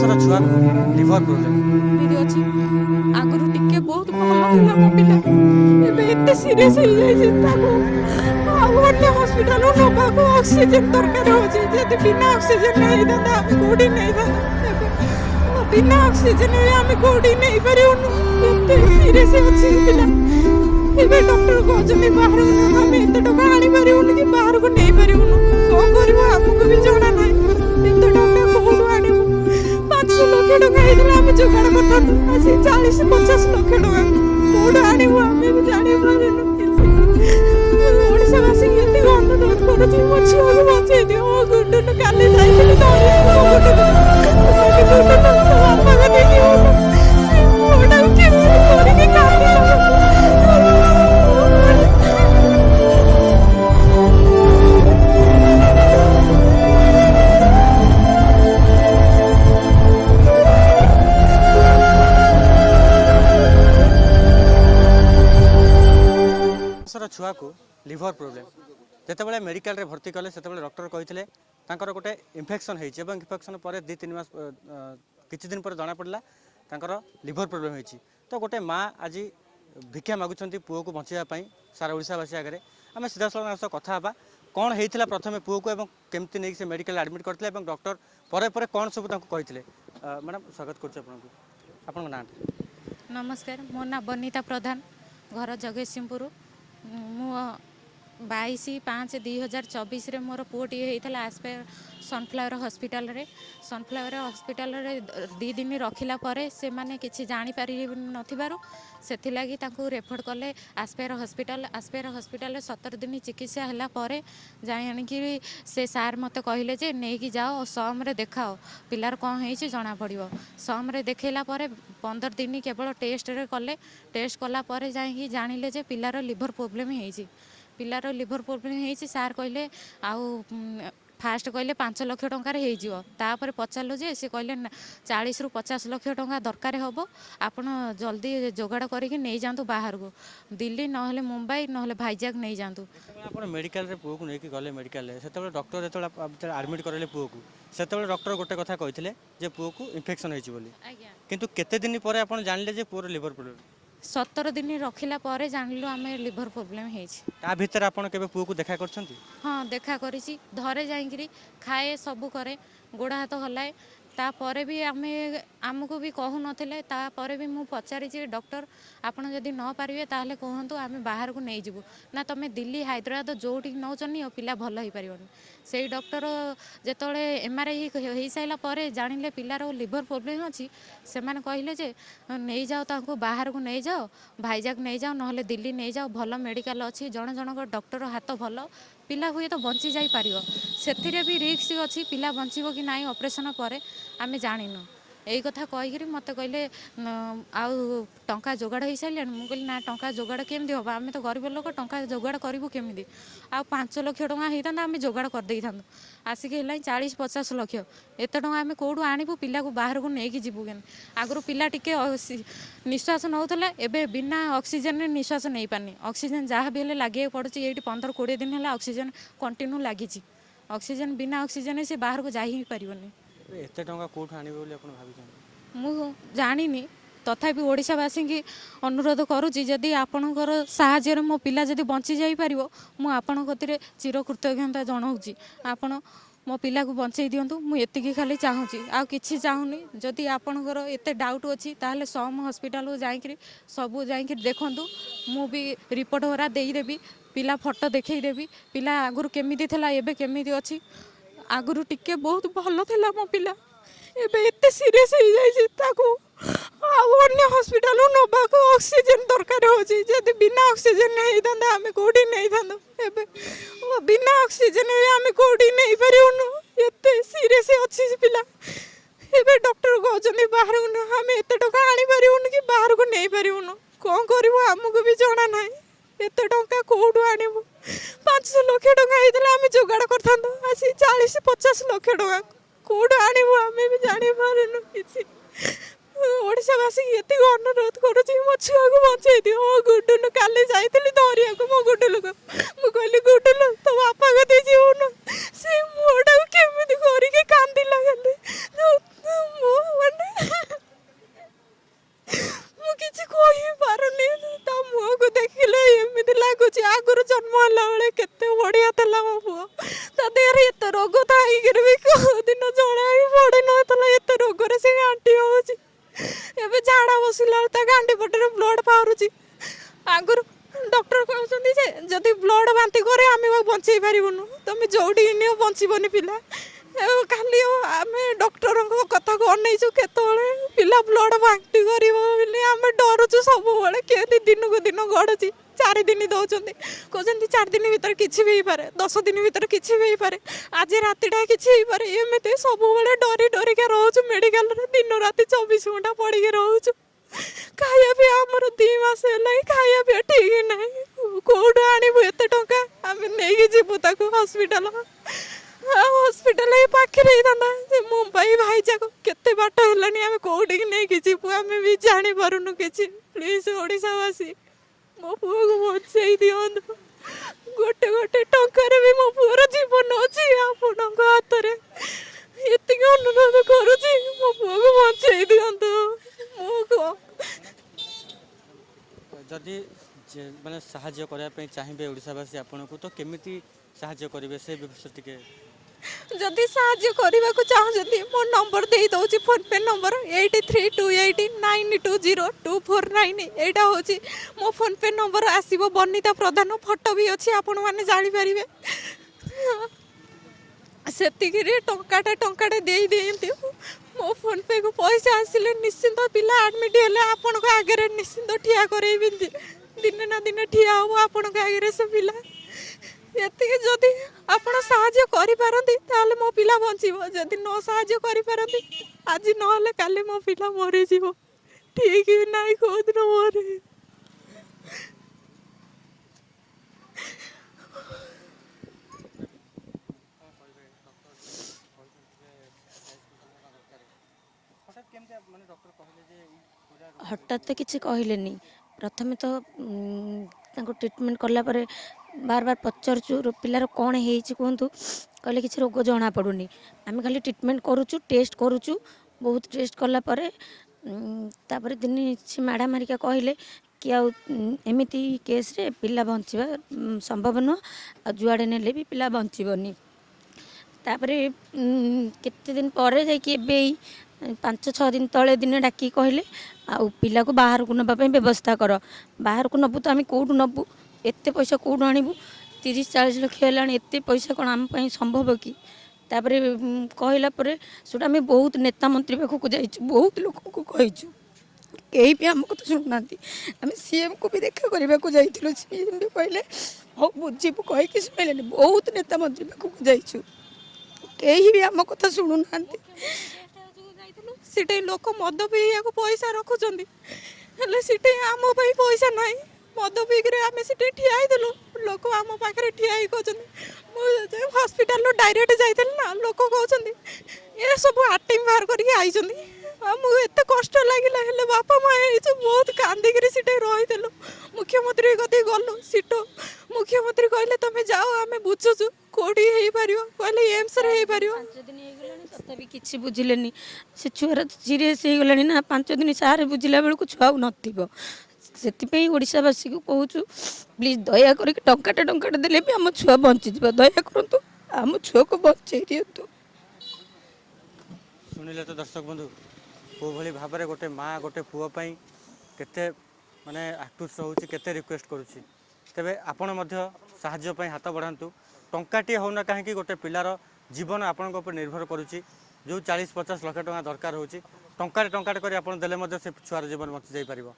ବର୍ଷର ଛୁଆକୁ liver problem ଏମିତି ଅଛି। ଆଗରୁ ଟିକେ ବହୁତ ଭଲ ଥିଲା ମୋ ପିଲା, ଏବେ ଏତେ ସିରିୟସ୍ ହେଇଯାଇଛି ତାକୁ ଆଉ ଅନ୍ୟ ହସ୍ପିଟାଲ ନେବାକୁ ଅକ୍ସିଜେନ ଦରକାର ହେଉଛି। ଯଦି ବିନା ଅକ୍ସିଜେନ ହେଇଥାନ୍ତା ଆମେ କୋଉଠି ନେଇଥାନ୍ତୁ, ଏବେ ବିନା ଅକ୍ସିଜେନରେ ଆମେ କୋଉଠି ନେଇପାରିବୁନୁ, ଏତେ ସିରିୟସ୍ ଅଛି ପିଲା। ଏବେ ଡକ୍ଟର କହୁଛନ୍ତି ବାହାରକୁ ନେବା, ଆମେ ଏତେ ଟଙ୍କା ଆଣିପାରିବୁନି କି ବାହାରକୁ ନେଇପାରିବୁନୁ, କ'ଣ କରିବୁ ଆମକୁ ବି ଜଣା ନାହିଁ। ଏତେ ଟଙ୍କା କୋଉଠୁ ଆଣିବୁ? 500 ଲକ୍ଷ ଟଙ୍କା ହେଇଥିଲା ଆମେ ଯୋଗାଡ଼ କରିଥାନ୍ତୁ, ଆସି 40-50 ଲକ୍ଷ ଟଙ୍କା କୋଉଠୁ ଆଣିବୁ ଆମେ ବି ଜାଣିପାରୁନୁ। ଓଡ଼ିଶାବାସୀଙ୍କୁ ଏତିକି ଅନୁରୋଧ କରୁଛି, ମୋ ଛୁଆକୁ ବଞ୍ଚେଇ ଦିଅ। ମୋ ଗୁଡୁଲୁ କାଲି ଯାଇଥିଲି ଧରିବାକୁ, ମୋ ଗୁଡୁଲୁ କହିଲି ଗୁଡୁଲୁ ତୋ ବାପାକୁ ନେଇକି ସେ ପୁଅଟାକୁ କେମିତି କରିକି କାନ୍ଦିଲା। छुआ को लिभर प्रोब्लेम जितेबाला मेडिकल रे भर्ती कले से डॉक्टर कहते गोटे इन्फेक्शन होती इन्फेक्शन पर 2-3 मास किछि दिन पर जना पड़ा लिभर प्रोब्लेम होती। तो गोटे माँ आज भिक्षा मागुंट पुओ को बचाई सारा ओडावासी आगे आम सीधा सह कथा कौन होता प्रथम पुओ को केमती नहीं से मेडिकल एडमिट करते डॉक्टर पर कौन सब कहते। मैडम स्वागत कर ना। नमस्कार, मो ना बनीता प्रधान, घर जगतसिंहपुर। मु 22/5/2024 रे मोर पुओटी होता आस्पेयर सनफ्लावर हॉस्पिटल रे। सनफ्लावर हॉस्पिटल रे 2 दिन रखिला परे से माने किछि जानि पारि नथिबारु सेथिलागी तांको रेफर कले आस्पेयर हॉस्पिटल। आस्पेयर हॉस्पिटल 17 दिन चिकित्सा हला परे जानि कि से सार मते कहिले जे नेकी जाओ सम रे देखाओ पिलार कोन हेछि जना पड़िबो। सम रे देखैला परे 15 दिन केवल टेस्ट रे कले। टेस्ट कला परे जाई जानिले जे पिलार लिवर प्रॉब्लम हेछि। पिलार लिवर प्रॉब्लम हेछि सार कहले आउ फास्ट कहले 5 लाख टंकार हो तापर पचारू जे से कहले 40-50 लाख टंका दरकार हम आपण जल्दी जोगाड़ करके नहीं जातु बाहर को दिल्ली ना मुंबई ना भाईजाग नहीं जातु। आप मेडिकल रे पुओ को नहीं गले मेडिकल से डॉक्टर जो एडमिट करले पुओ को से डॉक्टर गोटे कथा कहते जे पुओ को इन्फेक्शन होती किंतु केते दिन पर आप जानले जे पुओर लिवर प्रॉब्लम 17 दिन रखिला परे जानलु आमे लिवर प्रॉब्लम हेछि। ता भीतर आपण केबे पुओ को देखा करछंती? हाँ देखा करिछि, धरे जाइकरी खाए सब करे गोड़ा हाथ हलाए तापर भी आमको भी कहू नथिले। तापर भी मु पचारि डॉक्टर आपण जदि न पारिबे ताहले कहंतु आमे बाहर को नहीं जिवु ना तमे दिल्ली हैदराबाद जोठी नौचनी पिला भल होई परिबनी। सेई डॉक्टर जेतोले एमआरआई होई साइला परे जानिले पिलार लिवर प्रॉब्लम अछि से माने कहिले जे नहीं जाओ ताको बाहर को नहीं जाओ भाईजाग नहीं जाओ नहले दिल्ली नहीं जाओ भल मेडिकल अछि जण जणक डॉक्टर हाथ भल पिला हुए तो बंची जाई पारिबो। सेथिरे भी रिस्क अछि पिला बंचिबो कि नाही ऑपरेशन परे आमे जानिनु। यही कथा कहीकि मत कहले आउ टंका जोगाड़ हो सारे मुझे कहली ना टंका जोगाड़ केमती हम आम तो गरीब लोक टंका जोगाड़ करूँ केमी आ 5 लाख टंका होता आम जोगाड़ करदे था आसिक 40-50 लाख एत टाँग आम कौटू आणबू पिला को बाहर को लेकिन जीवु के आगु पिला टिके निश्वास नौला एवं बिना ऑक्सीजन निश्वास नहीं पानी ऑक्सीजन जहाँ भी लगे पड़ुची ये 15-20 दिन है ऑक्सीजन कंटिन्यू लगी ऑक्सीजन बिना ऑक्सीजन से बाहर को जा ही पारनी। एते टंका कोठ आनिबे बोली आपण भाबिछन मु जानिनी तथापि ओडिशावासी की अनुरोध करुच्ची जदि आपणकर साहाय्य मो पिला जदि बंची जाई पारिबो मु आपण कतिरे चिरकृतज्ञता जनाऊँगी। आपण मो पिला को बंचई दिंतु मु एतिकी खाली चाहूँगी आ किछि चाहूनी। जदि आपणकर एते डाउट अछि ताहले सम हॉस्पिटल को जाइकरी सबू जाइकरी देखंतु मु भी रिपोर्ट होरा देई देबी पिला फोटो देखई देबी पिला आगुरु केमिति थिला एबे केमिति अछि। आगुरु टिके बहुत भल थिला मो पिला एबे एते सीरियस हो जाई ताको अन्य हॉस्पिटल नबाको ऑक्सीजन दरकार होची जदि बिना ऑक्सीजन नहीं थांदा हमें कोडी नहीं थांदा एबे बिना ऑक्सीजन रे हमें कोडी नहीं परिउनु एते सीरियस अछि पिला। एबे डॉक्टर कहउछनी बाहर को हमें एते टका आनी परिउनु कि बाहर को नहीं परिउनु कोन करबो हमको भी जणा नाही एते टका कोडू आनिबो 500 लाख टका हेतला हमें जोगाड़ करथांदो आसी 40-50 लाख टका कोडू आनिबो हमें भी जानि पारनु किछि। ओडिशावासी एति अनुरोध करुछि मो छुआ को बंचै दियो। ओ गुडुलु काली जाइतली धरिया को मो गुडुलु को मु कहली गुडुलु तो बापा गते जीवन से मोडा केमिति करी के कांदी लागले मो ପରେ ସେ ଗାଣ୍ଠି ହେଉଛି। ଏବେ ଝାଡ଼ା ବସିଲା ବେଳକୁ ତା ଗାଣ୍ଠି ପଟରେ ବ୍ଲଡ଼ ବାହାରୁଛି। ଆଗରୁ ଡକ୍ଟର କହୁଛନ୍ତି ଯେ ଯଦି ବ୍ଲଡ଼ ବାନ୍ତି କରେ ଆମେ ଆଉ ବଞ୍ଚେଇ ପାରିବୁନୁ, ତମେ ଯୋଉଠିକି ନିଅ ବଞ୍ଚିବନି ପିଲା। ଖାଲି ଆମେ ଡକ୍ଟରଙ୍କ କଥାକୁ ଅନେଇଛୁ କେତେବେଳେ ପିଲା ବ୍ଲଡ଼ ବାନ୍ତି କରିବ ବୋଲି ଆମେ ଡରୁଛୁ ସବୁବେଳେ। କେମିତି ଦିନକୁ ଦିନ ଗଡ଼ୁଛି। 4 ଦିନ ଦେଉଛନ୍ତି, କହୁଛନ୍ତି 4 ଦିନ ଭିତରେ କିଛି ବି ହେଇପାରେ, 10 ଦିନ ଭିତରେ କିଛି ବି ହେଇପାରେ, ଆଜି ରାତିଟା କିଛି ହେଇପାରେ। ଏମିତି ସବୁବେଳେ ଡରି ଡରିକା ରହୁଛୁ ମେଡ଼ିକାଲରେ, ଦିନ ରାତି 24 ଘଣ୍ଟା ପଡ଼ିକି ରହୁଛୁ। ଖାଇବା ପିଇବା ଆମର 2 ମାସ ହେଲାଣି, ଖାଇବା ପିଇବା ଠିକ୍ ନାହିଁ। କୋଉଠୁ ଆଣିବୁ ଏତେ ଟଙ୍କା? ଆମେ ନେଇକି ଯିବୁ ତାକୁ ହସ୍ପିଟାଲ। ହସ୍ପିଟାଲ ଏଇ ପାଖରେ ହେଇଥାନ୍ତା, ସେ ମୁମ୍ବାଇ ଭାଇଜାକ କେତେ ବାଟ ହେଲାଣି, ଆମେ କୋଉଠିକି ନେଇକି ଯିବୁ ଆମେ ବି ଜାଣିପାରୁନୁ କିଛି। ପ୍ଲିଜ ଓଡ଼ିଶାବାସୀ ମୋ ପୁଅକୁ ବଞ୍ଚେଇ ଦିଅନ୍ତୁ। ଗୋଟେ ଗୋଟେ ଟଙ୍କାରେ ବି ମୋ ପୁଅର ଜୀବନ ଅଛି ଆପଣଙ୍କ ହାତରେ। ଏତିକି ଅନୁରୋଧ କରୁଛି, ମୋ ପୁଅକୁ ବଞ୍ଚେଇ ଦିଅନ୍ତୁ। ମୁଁ ଯଦି ମାନେ ସାହାଯ୍ୟ କରିବା ପାଇଁ ଚାହିଁବେ ଓଡ଼ିଶାବାସୀ ଆପଣଙ୍କୁ, ତ କେମିତି ସାହାଯ୍ୟ କରିବେ ସେ ବିଷୟରେ ଟିକେ? ଯଦି ସାହାଯ୍ୟ କରିବାକୁ ଚାହୁଁଛନ୍ତି ମୋ ନମ୍ବର ଦେଇ ଦେଉଛି, ଫୋନ୍ପେ ନମ୍ବର 8328920249। ଏଇଟା ହେଉଛି ମୋ ଫୋନ୍ପେ ନମ୍ବର। ଆସିବ ବନିତା ପ୍ରଧାନ, ଫଟୋ ବି ଅଛି, ଆପଣମାନେ ଜାଣିପାରିବେ। ସେତିକିରେ ଟଙ୍କାଟେ ଦେଇ ଦିଅନ୍ତୁ। ମୋ ଫୋନ୍ପେକୁ ପଇସା ଆସିଲେ ନିଶ୍ଚିନ୍ତ ପିଲା ଆଡ଼ମିଟ୍ ହେଲେ ଆପଣଙ୍କ ଆଗରେ ନିଶ୍ଚିନ୍ତ ଠିଆ କରେଇବି। ଦିନେ ନା ଦିନେ ଠିଆ ହେବ ଆପଣଙ୍କ ଆଗରେ ସେ ପିଲା। ଏତିକି ଯଦି ଆପଣ ସାହାଯ୍ୟ କରିପାରନ୍ତି ତାହେଲେ ମୋ ପିଲା ବଞ୍ଚିବ। ଯଦି ନ ସାହାଯ୍ୟ କରିପାରନ୍ତି, ଆଜି ନହେଲେ କାଲି ମୋ ପିଲା ମରିଯିବ। ଠିକ୍ ବି ନାହିଁ କୋଉଦିନ ମରେ। ହଠାତ୍ ତ କିଛି କହିଲେନି। ପ୍ରଥମେ ତ ତାଙ୍କୁ ଟ୍ରିଟମେଣ୍ଟ କଲା ପରେ ବାର ବାର ପଚାରୁଛୁ ପିଲାର କ'ଣ ହେଇଛି କୁହନ୍ତୁ, କହିଲେ କିଛି ରୋଗ ଜଣାପଡ଼ୁନି। ଆମେ ଖାଲି ଟ୍ରିଟମେଣ୍ଟ କରୁଛୁ, ଟେଷ୍ଟ କରୁଛୁ। ବହୁତ ଟେଷ୍ଟ କଲା ପରେ ତାପରେ ଦିନେ ସେ ମ୍ୟାଡ଼ାମ୍ ହେରିକା କହିଲେ କି ଆଉ ଏମିତି କେସ୍ରେ ପିଲା ବଞ୍ଚିବା ସମ୍ଭବ ନୁହଁ, ଆଉ ଯୁଆଡ଼େ ନେଲେ ବି ପିଲା ବଞ୍ଚିବନି। ତାପରେ କେତେ ଦିନ ପରେ ଯାଇକି ଏବେ 5-6 ଦିନ ତଳେ ଦିନେ ଡାକି କହିଲେ ଆଉ ପିଲାକୁ ବାହାରକୁ ନେବା ପାଇଁ ବ୍ୟବସ୍ଥା କର। ବାହାରକୁ ନେବୁ ତ ଆମେ କେଉଁଠୁ ନେବୁ, ଏତେ ପଇସା କେଉଁଠୁ ଆଣିବୁ? 30-40 ଲକ୍ଷ ହେଲାଣି, ଏତେ ପଇସା କ'ଣ ଆମ ପାଇଁ ସମ୍ଭବ କି? ତାପରେ କହିଲା ପରେ ସେଟା ଆମେ ବହୁତ ନେତା ମନ୍ତ୍ରୀ ପାଖକୁ ଯାଇଛୁ, ବହୁତ ଲୋକଙ୍କୁ କହିଛୁ, କେହି ବି ଆମ କଥା ଶୁଣୁନାହାନ୍ତି। ଆମେ ସିଏମ୍କୁ ବି ଦେଖା କରିବାକୁ ଯାଇଥିଲୁ, ସିଏମ୍ ବି କହିଲେ ହଉ ବୁଝିବୁ କହିକି ଶୁଣିଲେନି। ବହୁତ ନେତା ମନ୍ତ୍ରୀ ପାଖକୁ ଯାଇଛୁ, କେହି ବି ଆମ କଥା ଶୁଣୁନାହାନ୍ତି। ସେଠି ଲୋକ ମଦ ପିଇବାକୁ ପଇସା ରଖୁଛନ୍ତି, ହେଲେ ସେଠି ଆମ ପାଇଁ ପଇସା ନାହିଁ। ମଦ ପିଇକିରି ଆମେ ସେଠି ଠିଆ ହେଇଥିଲୁ, ଲୋକ ଆମ ପାଖରେ ଠିଆ ହେଇ କହୁଛନ୍ତି। ମୁଁ ହସ୍ପିଟାଲରୁ ଡାଇରେକ୍ଟ ଯାଇଥିଲି ନା, ଲୋକ କହୁଛନ୍ତି ଏ ସବୁ ଆଟିମ୍ ବାହାର କରିକି ଆଇଛନ୍ତି। ଆଉ ମୁଁ ଏତେ କଷ୍ଟ ଲାଗିଲା, ହେଲେ ବାପା ମା ହେଇଛୁ ବହୁତ କାନ୍ଦିକିରି ସେଠି ରହିଥିଲୁ। ମୁଖ୍ୟମନ୍ତ୍ରୀ କତିକି ଗଲୁ, ସିଟୁ ମୁଖ୍ୟମନ୍ତ୍ରୀ କହିଲେ ତମେ ଯାଅ, ଆମେ ବୁଝୁଛୁ କୋଉଠି ହେଇପାରିବ, କହିଲେ ଏମ୍ସରେ ହେଇପାରିବ। 5 ଦିନ ହେଇଗଲାଣି ତଥାପି କିଛି ବୁଝିଲେନି। ସେ ଛୁଆର ସିରିୟସ୍ ହେଇଗଲାଣି ନା, 5 ଦିନ ସାରେ ବୁଝିଲା ବେଳକୁ ଛୁଆ ଆଉ ନଥିବ। ସେଥିପାଇଁ ଓଡ଼ିଶାବାସୀକୁ କହୁଛୁ ପ୍ଲିଜ୍ ଦୟା କରିକି ଟଙ୍କାଟେ ଦେଲେ ବି ଆମ ଛୁଆ ବଞ୍ଚିଯିବ। ଦୟା କରନ୍ତୁ, ଆମ ଛୁଆକୁ ବଞ୍ଚେଇ ଦିଅନ୍ତୁ। ଶୁଣିଲେ ତ ଦର୍ଶକ ବନ୍ଧୁ, କେଉଁଭଳି ଭାବରେ ଗୋଟେ ମାଆ ଗୋଟେ ପୁଅ ପାଇଁ କେତେ ମାନେ ଆକ୍ଟୁସ୍ ରହୁଛି, କେତେ ରିକ୍ୱେଷ୍ଟ କରୁଛି। ତେବେ ଆପଣ ମଧ୍ୟ ସାହାଯ୍ୟ ପାଇଁ ହାତ ବଢ଼ାନ୍ତୁ। ଟଙ୍କାଟିଏ ହେଉନା କାହିଁକି, ଗୋଟେ ପିଲାର ଜୀବନ ଆପଣଙ୍କ ଉପରେ ନିର୍ଭର କରୁଛି। ଯେଉଁ 40-50 ଲକ୍ଷ ଟଙ୍କା ଦରକାର ହେଉଛି, ଟଙ୍କାଟେ କରି ଆପଣ ଦେଲେ ମଧ୍ୟ ସେ ଛୁଆର ଜୀବନ ବଞ୍ଚି ଯାଇପାରିବ।